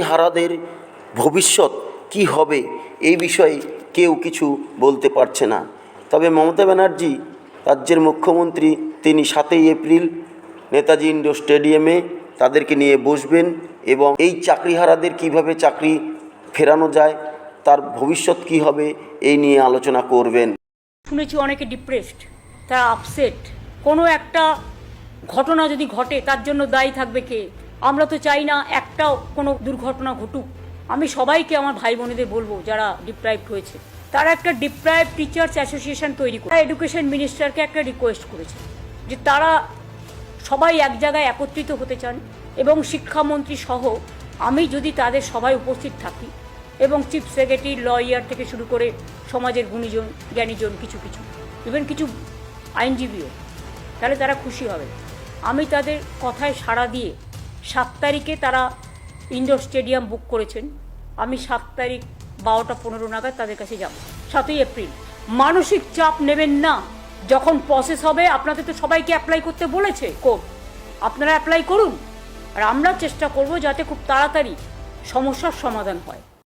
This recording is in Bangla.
হারাদের ভবিষ্যৎ কি হবে এই বিষয়ে কেউ কিছু বলতে পারছে না। তবে মমতা ব্যানার্জি রাজ্যের মুখ্যমন্ত্রী, তিনি 7ই এপ্রিল নেতাজি ইন্ডোর স্টেডিয়ামে তাদেরকে নিয়ে বসবেন এবং এই চাকরিহারাদের কিভাবে চাকরি ফেরানো যায়, তার ভবিষ্যৎ কি হবে এই নিয়ে আলোচনা করবেন। শুনেছি অনেকে ডিপ্রেসড, তারা আপসেট। কোনো একটা ঘটনা যদি ঘটে তার জন্য দায়ী থাকবে কে? আমরা তো চাই না একটাও কোনো দুর্ঘটনা ঘটুক। আমি সবাইকে, আমার ভাই বোনেদের বলবো যারা ডিপ্রাইভড হয়েছে, তারা একটা ডিপ্রাইভড টিচার্স অ্যাসোসিয়েশন তৈরি করে এডুকেশন মিনিস্টারকে একটা রিকোয়েস্ট করেছে যে তারা সবাই এক জায়গায় একত্রিত হতে চান এবং শিক্ষামন্ত্রী সহ আমি যদি তাদের সবাই উপস্থিত থাকি এবং চিফ সেক্রেটারি, লয়ার থেকে শুরু করে সমাজের গুণীজন জ্ঞানীজন, কিছু ইভেন কিছু আইনজীবীও, তাহলে তারা খুশি হবে। আমি তাদের কথায় সাড়া দিয়ে 7 তারিখে তারা ইন্ডোর স্টেডিয়াম বুক করেছেন। আমি 7 তারিখ 12টা 15 নাগাদ তাদের কাছে যাব। 7ই এপ্রিল। মানসিক চাপ নেবেন না। যখন প্রসেস হবে, আপনাদের তো সবাইকে অ্যাপ্লাই করতে বলেছে কোর্ট, আপনারা অ্যাপ্লাই করুন। আর আমরা চেষ্টা করব যাতে খুব তাড়াতাড়ি সমস্যার সমাধান হয়।